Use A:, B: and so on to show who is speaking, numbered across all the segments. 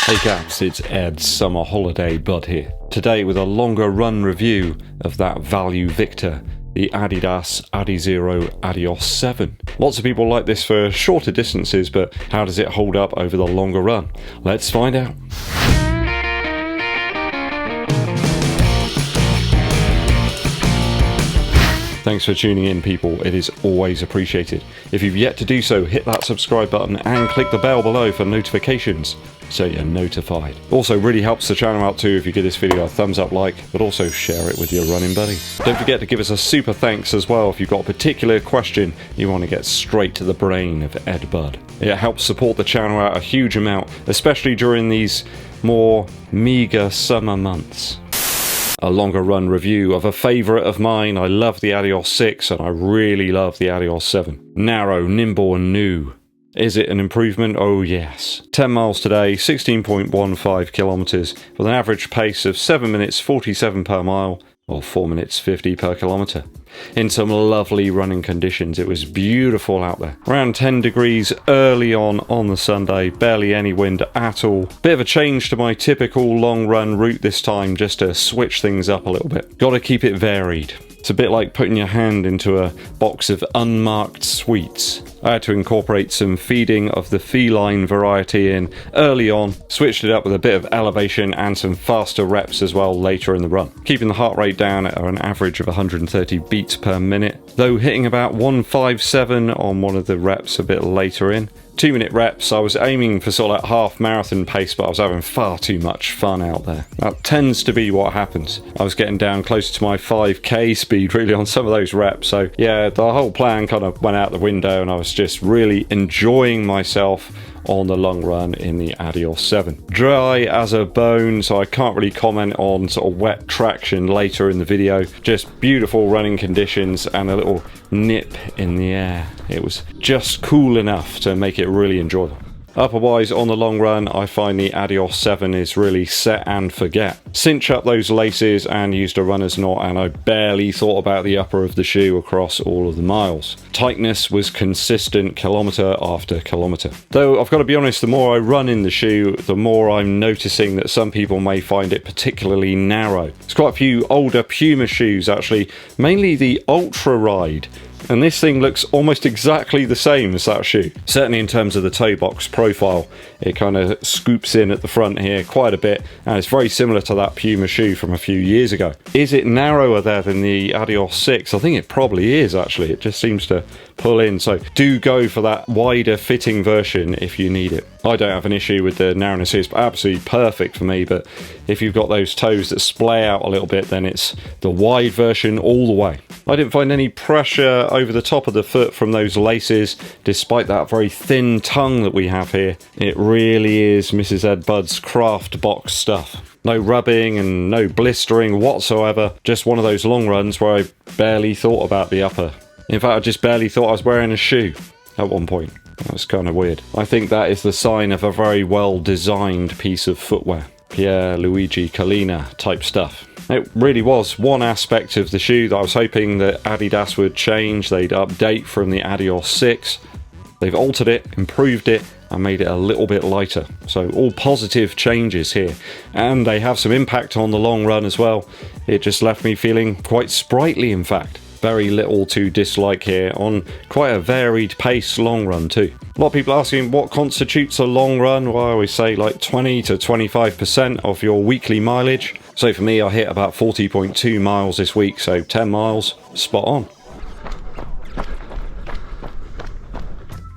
A: Hey Gabs, it's Ed's Summer Holiday Bud here. Today with a longer run review of that value Victor, the ADIDAS ADIZERO ADIOS 7. Lots of people like this for shorter distances, but how does it hold up over the longer run? Let's find out. Thanks for tuning in, people. It is always appreciated. If you've yet to do so, hit that subscribe button and click the bell below for notifications so you're notified. Also really helps the channel out too if you give this video a thumbs up like, but also share it with your running buddies. Don't forget to give us a super thanks as well if you've got a particular question you want to get straight to the brain of EDDBUD. It helps support the channel out a huge amount, especially during these more meager summer months. A longer run review of a favourite of mine. I love the ADIOS 6 and I really love the ADIOS 7. Narrow, nimble and new. Is it an improvement? Oh yes. 10 miles today, 16.15 kilometres with an average pace of 7 minutes 47 per mile or 4 minutes 50 per kilometre. In some lovely running conditions. It was beautiful out there. Around 10 degrees early on the Sunday, barely any wind at all. Bit of a change to my typical long run route this time, just to switch things up a little bit. Gotta keep it varied. It's a bit like putting your hand into a box of unmarked sweets. I had to incorporate some feeding of the feline variety in early on, switched it up with a bit of elevation and some faster reps as well later in the run. Keeping the heart rate down at an average of 130 beats per minute, though hitting about 157 on one of the reps a bit later in. 2 minute reps, I was aiming for sort of like half marathon pace, but I was having far too much fun out there. That tends to be what happens. I was getting down closer to my 5k speed really on some of those reps, so yeah, the whole plan kind of went out the window and I was just really enjoying myself on the long run in the ADIOS 7. Dry as a bone, so I can't really comment on sort of wet traction later in the video. Just beautiful running conditions and a little nip in the air. It was just cool enough to make it really enjoyable. Upper-wise, on the long run, I find the ADIOS 7 is really set and forget. Cinch up those laces and used a runner's knot, and I barely thought about the upper of the shoe across all of the miles. Tightness was consistent kilometre after kilometre. Though I've got to be honest, the more I run in the shoe, the more I'm noticing that some people may find it particularly narrow. There's quite a few older Puma shoes actually, mainly the Ultra Ride. And this thing looks almost exactly the same as that shoe. Certainly in terms of the toe box profile, it kind of scoops in at the front here quite a bit, and it's very similar to that Puma shoe from a few years ago. Is it narrower there than the ADIOS 6? I think it probably is actually. It just seems to pull in, so do go for that wider fitting version if you need it. I don't have an issue with the narrowness. It's absolutely perfect for me, but if you've got those toes that splay out a little bit, then it's the wide version all the way. I didn't find any pressure over the top of the foot from those laces, despite that very thin tongue that we have here. It really is Mrs. EDDBUD's craft box stuff. No rubbing and no blistering whatsoever. Just one of those long runs where I barely thought about the upper. In fact, I just barely thought I was wearing a shoe at one point. That's kind of weird. I think that is the sign of a very well designed piece of footwear. Pierre Luigi Collina type stuff. It really was one aspect of the shoe that I was hoping that Adidas would change. They'd update from the ADIOS 6. They've altered it, improved it, and made it a little bit lighter. So all positive changes here. And they have some impact on the long run as well. It just left me feeling quite sprightly, in fact. Very little to dislike here on quite a varied pace long run too. A lot of people asking what constitutes a long run. Well, I always say like 20 to 25% of your weekly mileage. So for me, I hit about 40.2 miles this week, so 10 miles, spot on.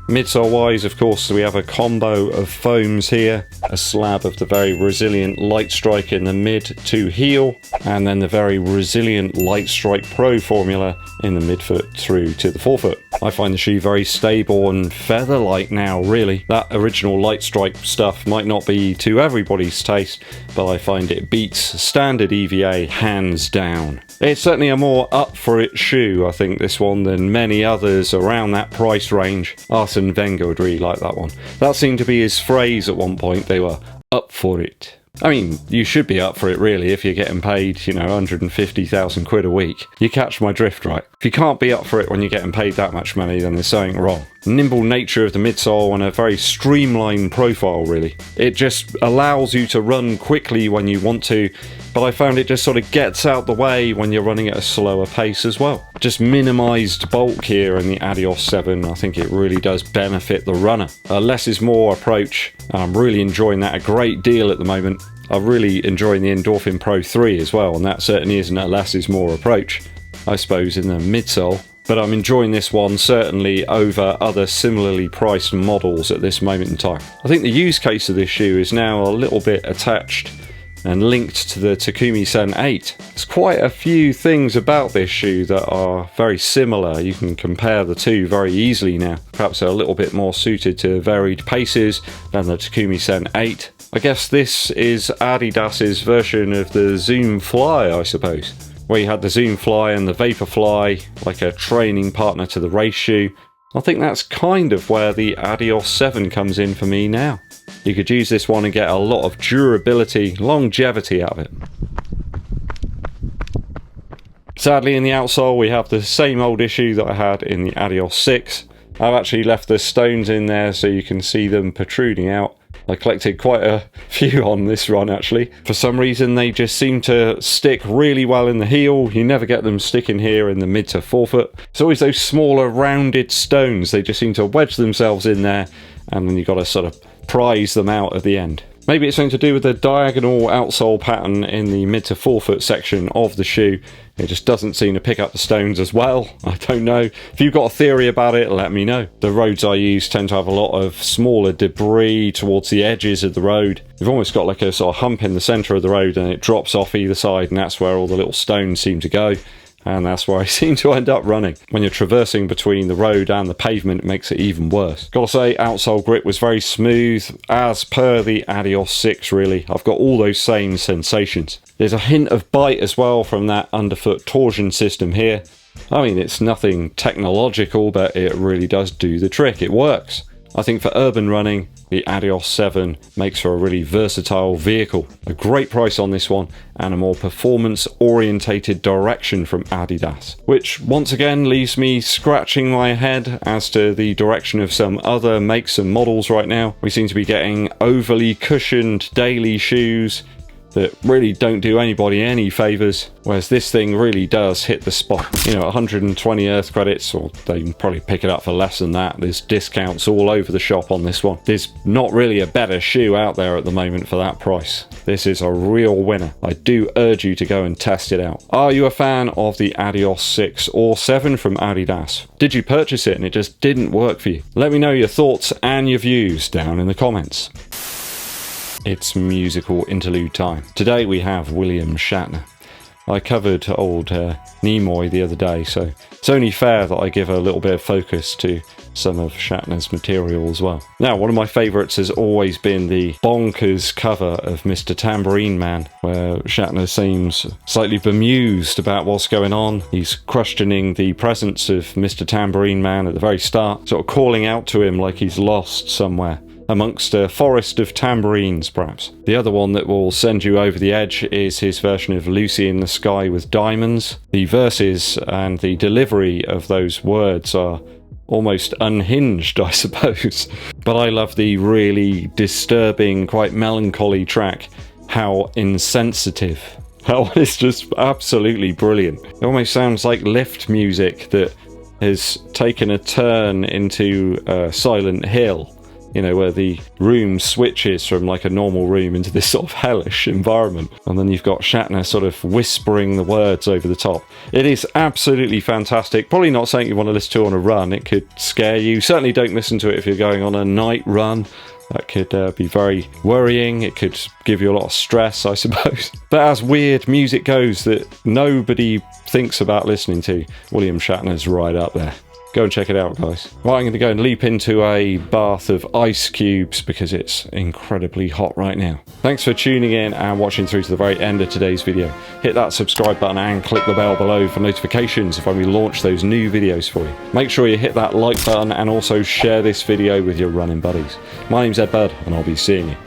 A: Midsole wise, of course, we have a combo of foams here, a slab of the very resilient Light Strike in the mid to heel, and then the very resilient Light Strike Pro formula in the midfoot through to the forefoot. I find the shoe very stable and feather-like now, really. That original Light Strike stuff might not be to everybody's taste, but I find it beats standard EVA hands down. It's certainly a more up-for-it shoe, I think, this one, than many others around that price range. Arsene Wenger would really like that one. That seemed to be his phrase at one point. They were up for it. I mean, you should be up for it really if you're getting paid, 150,000 quid a week. You catch my drift, right? If you can't be up for it when you're getting paid that much money, then there's something wrong. nimble nature of the midsole and a very streamlined profile really. It just allows you to run quickly when you want to, but I found it just sort of gets out the way when you're running at a slower pace as well. Just minimised bulk here in the ADIDAS 7, I think it really does benefit the runner. A less is more approach, and I'm really enjoying that a great deal at the moment. I'm really enjoying the Endorphin Pro 3 as well, and that certainly isn't a less is more approach, I suppose, in the midsole. But I'm enjoying this one certainly over other similarly priced models at this moment in time. I think the use case of this shoe is now a little bit attached and linked to the Takumi Sen 8. There's quite a few things about this shoe that are very similar. You can compare the two very easily now. Perhaps they're a little bit more suited to varied paces than the Takumi Sen 8. I guess this is Adidas's version of the Zoom Fly, I suppose, where you had the Zoom Fly and the Vapor Fly, like a training partner to the race shoe. I think that's kind of where the ADIDAS 7 comes in for me now. You could use this one and get a lot of durability, longevity out of it. Sadly, in the outsole we have the same old issue that I had in the ADIDAS 6. I've actually left the stones in there so you can see them protruding out. I collected quite a few on this run actually. For some reason they just seem to stick really well in the heel. You never get them sticking here in the mid to forefoot. It's always those smaller rounded stones. They just seem to wedge themselves in there, and then you've got to sort of prise them out at the end. Maybe it's something to do with the diagonal outsole pattern in the mid to forefoot section of the shoe. It just doesn't seem to pick up the stones as well. I don't know. If you've got a theory about it, let me know. The roads I use tend to have a lot of smaller debris towards the edges of the road. You've almost got like a sort of hump in the centre of the road and it drops off either side, and that's where all the little stones seem to go. And that's where I seem to end up running. When you're traversing between the road and the pavement, it makes it even worse. Gotta say, outsole grip was very smooth, as per the ADIDAS 6 really. I've got all those same sensations. There's a hint of bite as well from that underfoot torsion system here. I mean, it's nothing technological, but it really does do the trick. It works. I think for urban running, the ADIDAS 7 makes for a really versatile vehicle. A great price on this one, and a more performance-orientated direction from Adidas, which once again leaves me scratching my head as to the direction of some other makes and models right now. We seem to be getting overly cushioned daily shoes that really don't do anybody any favours, whereas this thing really does hit the spot. You know, 120 Earth credits, or they can probably pick it up for less than that. There's discounts all over the shop on this one. There's not really a better shoe out there at the moment for that price. This is a real winner. I do urge you to go and test it out. Are you a fan of the ADIDAS 6 or 7 from Adidas? Did you purchase it and it just didn't work for you? Let me know your thoughts and your views down in the comments. It's musical interlude time. Today we have William Shatner. I covered old Nimoy the other day, so it's only fair that I give a little bit of focus to some of Shatner's material as well. Now, one of my favourites has always been the bonkers cover of Mr. Tambourine Man, where Shatner seems slightly bemused about what's going on. He's questioning the presence of Mr. Tambourine Man at the very start, sort of calling out to him like he's lost somewhere amongst a forest of tambourines, perhaps. The other one that will send you over the edge is his version of Lucy in the Sky with Diamonds. The verses and the delivery of those words are almost unhinged, I suppose. But I love the really disturbing, quite melancholy track, How Insensitive. That one is just absolutely brilliant. It almost sounds like lift music that has taken a turn into Silent Hill. You know, where the room switches from like a normal room into this sort of hellish environment. And then you've got Shatner sort of whispering the words over the top. It is absolutely fantastic. Probably not something you want to listen to on a run. It could scare you. Certainly don't listen to it if you're going on a night run. That could be very worrying. It could give you a lot of stress, I suppose. But as weird music goes that nobody thinks about listening to, William Shatner's right up there. Go and check it out, guys. Right, I'm going to go and leap into a bath of ice cubes because it's incredibly hot right now. Thanks for tuning in and watching through to the very end of today's video. Hit that subscribe button and click the bell below for notifications if we launch those new videos for you. Make sure you hit that like button and also share this video with your running buddies. My name's EDDBUD and I'll be seeing you